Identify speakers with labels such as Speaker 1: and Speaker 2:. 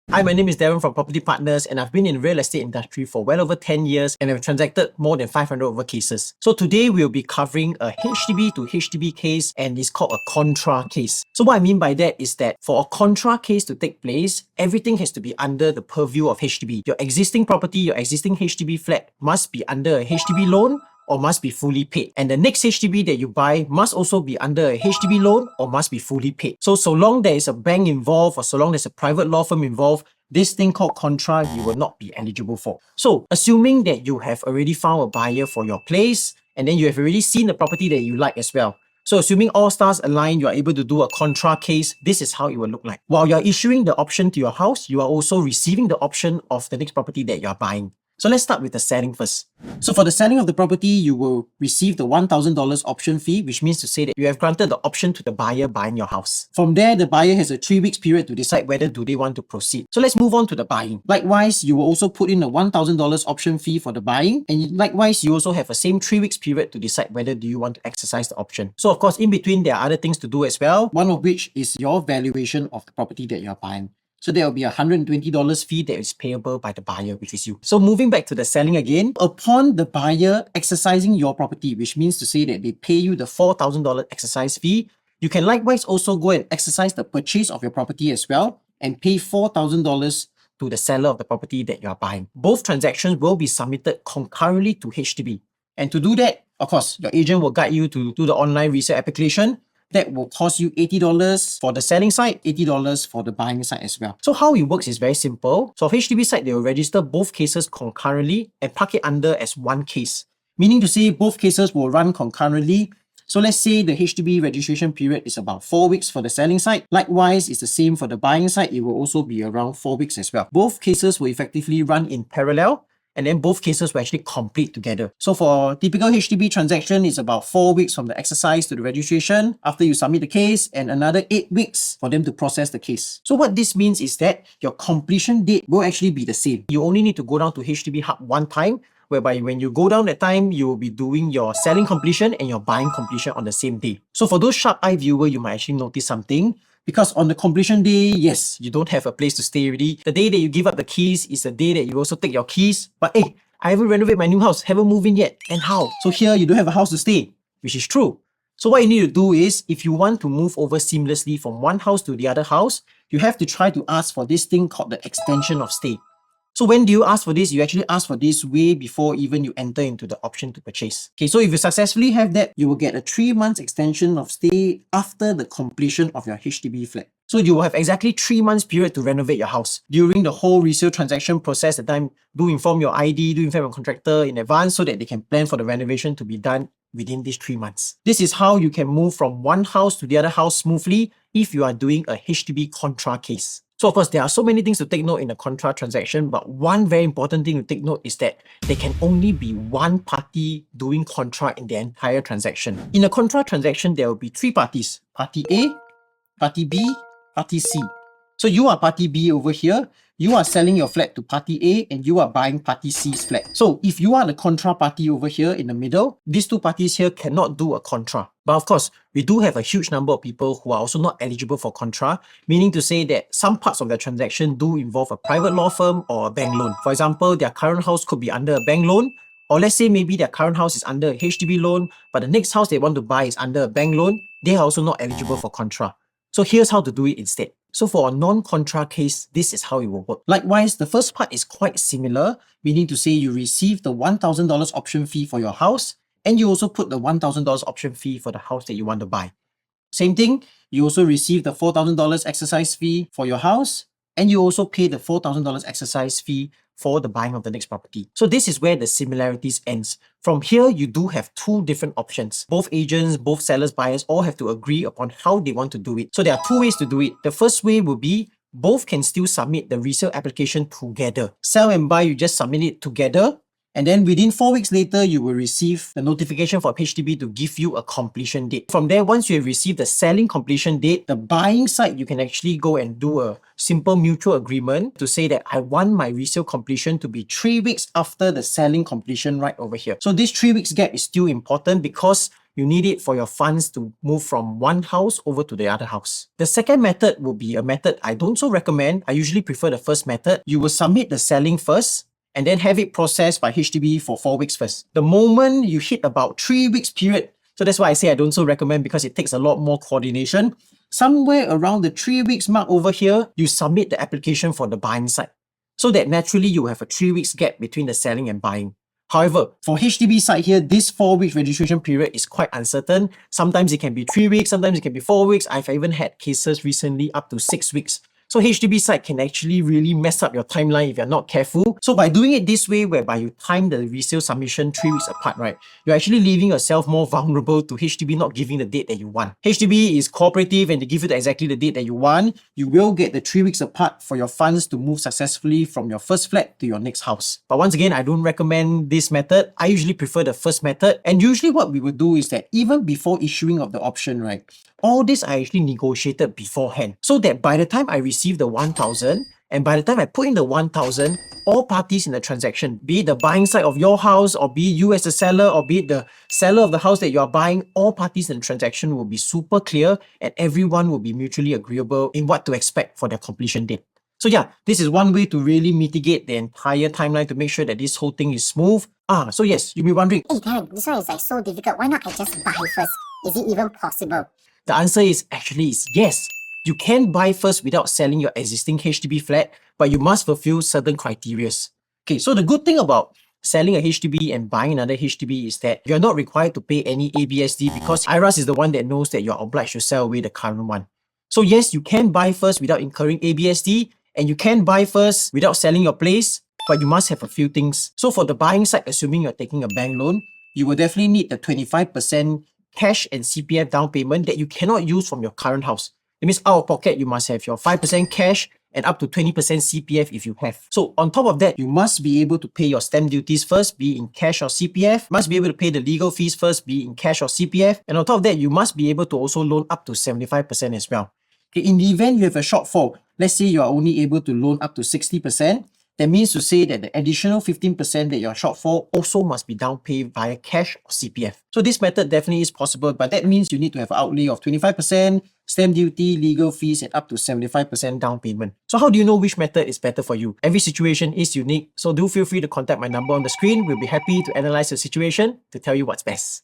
Speaker 1: Hi, my name is Daron from Property Partners, and I've been in the real estate industry for well over 10 years and have transacted more than 500 over cases. So today we'll be covering a HDB to HDB case, and it's called a contra case. So what I mean by that is that for a contra case to take place, everything has to be under the purview of HDB. Your existing property, your existing HDB flat must be under a HDB loan or must be fully paid. And the next HDB that you buy must also be under a HDB loan or must be fully paid. So long there is a bank involved or so long there's a private law firm involved, this thing called contra you will not be eligible for. So assuming that you have already found a buyer for your place and then you have already seen the property that you like as well. So assuming all stars align, you are able to do a contra case, this is how it will look like. While you're issuing the option to your house, you are also receiving the option of the next property that you're buying. So let's start with the selling first. So for the selling of the property, you will receive the $1,000 option fee, which means to say that you have granted the option to the buyer buying your house. From there, the buyer has a 3 weeks period to decide whether do they want to proceed. So let's move on to the buying. Likewise, you will also put in a $1,000 option fee for the buying, and likewise, you also have a same 3 weeks period to decide whether do you want to exercise the option. So of course, in between, there are other things to do as well, one of which is your valuation of the property that you're buying. So there will be a $120 fee that is payable by the buyer, which is you. So moving back to the selling again, upon the buyer exercising your property, which means to say that they pay you the $4,000 exercise fee, you can likewise also go and exercise the purchase of your property as well and pay $4,000 to the seller of the property that you are buying. Both transactions will be submitted concurrently to HDB. And to do that, of course, your agent will guide you to do the online resale application. That will cost you $80 for the selling side, $80 for the buying side as well. So how it works is very simple. So for HDB side, they will register both cases concurrently and park it under as one case. Meaning to say both cases will run concurrently. So let's say the HDB registration period is about 4 weeks for the selling side. Likewise, it's the same for the buying side. It will also be around 4 weeks as well. Both cases will effectively run in parallel, and then both cases will actually complete together. So for typical HDB transaction, it's about 4 weeks from the exercise to the registration after you submit the case, and another 8 weeks for them to process the case. So what this means is that your completion date will actually be the same. You only need to go down to HDB Hub one time, whereby when you go down that time, you will be doing your selling completion and your buying completion on the same day. So for those sharp-eyed viewers, you might actually notice something. Because on the completion day, yes, you don't have a place to stay already. The day that you give up the keys is the day that you also take your keys. But hey, I haven't renovated my new house, haven't moved in yet. And how? So here you don't have a house to stay, which is true. So what you need to do is, if you want to move over seamlessly from one house to the other house, you have to try to ask for this thing called the extension of stay. So when do you ask for this? You actually ask for this way before even you enter into the option to purchase. Okay, so if you successfully have that, you will get a 3 months extension of stay after the completion of your HDB flat. So you will have exactly 3 months period to renovate your house. During the whole resale transaction process, at the time, do inform your ID, do inform your contractor in advance so that they can plan for the renovation to be done within these 3 months. This is how you can move from one house to the other house smoothly if you are doing a HDB contra case. So of course, there are so many things to take note in a contra transaction, but one very important thing to take note is that there can only be one party doing contra in the entire transaction. In a contra transaction, there will be 3 parties: Party A, Party B, Party C. So you are Party B over here, you are selling your flat to Party A and you are buying Party C's flat. So if you are the contra party over here in the middle, these 2 parties here cannot do a contra. But of course, we do have a huge number of people who are also not eligible for contra, meaning to say that some parts of the transaction do involve a private law firm or a bank loan. For example, their current house could be under a bank loan, or let's say maybe their current house is under a HDB loan, but the next house they want to buy is under a bank loan. They are also not eligible for contra. So here's how to do it instead. So for a non-contra case, this is how it will work. Likewise, the first part is quite similar, meaning to say you receive the $1,000 option fee for your house, and you also put the $1,000 option fee for the house that you want to buy. Same thing, you also receive the $4,000 exercise fee for your house, and you also pay the $4,000 exercise fee for the buying of the next property. So this is where the similarities ends. From here, you do have 2 different options. Both agents, both sellers, buyers all have to agree upon how they want to do it. So there are 2 ways to do it. The first way will be both can still submit the resale application together. Sell and buy, you just submit it together. And then within 4 weeks later, you will receive the notification from HDB to give you a completion date. From there, once you have received the selling completion date, the buying side, you can actually go and do a simple mutual agreement to say that I want my resale completion to be 3 weeks after the selling completion right over here. So this 3 weeks gap is still important because you need it for your funds to move from one house over to the other house. The second method will be a method I don't so recommend. I usually prefer the first method. You will submit the selling first and then have it processed by HDB for 4 weeks first. The moment you hit about 3 weeks period, so that's why I say I don't so recommend, because it takes a lot more coordination. Somewhere around the 3 weeks mark over here, you submit the application for the buying side, so that naturally you have a 3 weeks gap between the selling and buying. However, for HDB side here, this 4 weeks registration period is quite uncertain. Sometimes it can be 3 weeks, sometimes it can be 4 weeks. I've even had cases recently up to 6 weeks. So HDB side can actually really mess up your timeline if you're not careful. So by doing it this way, whereby you time the resale submission 3 weeks apart, right, you're actually leaving yourself more vulnerable to HDB not giving the date that you want. HDB is cooperative and they give you exactly the date that you want. You will get the 3 weeks apart for your funds to move successfully from your first flat to your next house. But once again, I don't recommend this method. I usually prefer the first method. And usually what we would do is that even before issuing of the option, right, all this I actually negotiated beforehand, so that by the time I receive the 1,000 and by the time I put in the 1,000, all parties in the transaction, be it the buying side of your house or be it you as the seller or be it the seller of the house that you are buying, all parties in the transaction will be super clear and everyone will be mutually agreeable in what to expect for their completion date. So yeah, this is one way to really mitigate the entire timeline to make sure that this whole thing is smooth. So yes, you'll be wondering,
Speaker 2: hey Daron, this one is like so difficult. Why not I just buy first? Is it even possible?
Speaker 1: The answer is actually yes. You can buy first without selling your existing HDB flat, but you must fulfill certain criteria. Okay, so the good thing about selling a HDB and buying another HDB is that you're not required to pay any ABSD, because IRAS is the one that knows that you're obliged to sell away the current one. So yes, you can buy first without incurring ABSD, and you can buy first without selling your place, but you must have a few things. So for the buying side, assuming you're taking a bank loan, you will definitely need the 25% cash and CPF down payment that you cannot use from your current house. It means out of pocket, you must have your 5% cash and up to 20% CPF if you have. So on top of that, you must be able to pay your stamp duties first, be it in cash or CPF. Must be able to pay the legal fees first, be it in cash or CPF. And on top of that, you must be able to also loan up to 75% as well. Okay, in the event you have a shortfall, let's say you are only able to loan up to 60%, that means to say that the additional 15% that your shortfall also must be down paid via cash or CPF. So this method definitely is possible, but that means you need to have an outlay of 25%, stamp duty, legal fees, and up to 75% down payment. So how do you know which method is better for you? Every situation is unique, so do feel free to contact my number on the screen. We'll be happy to analyze the situation to tell you what's best.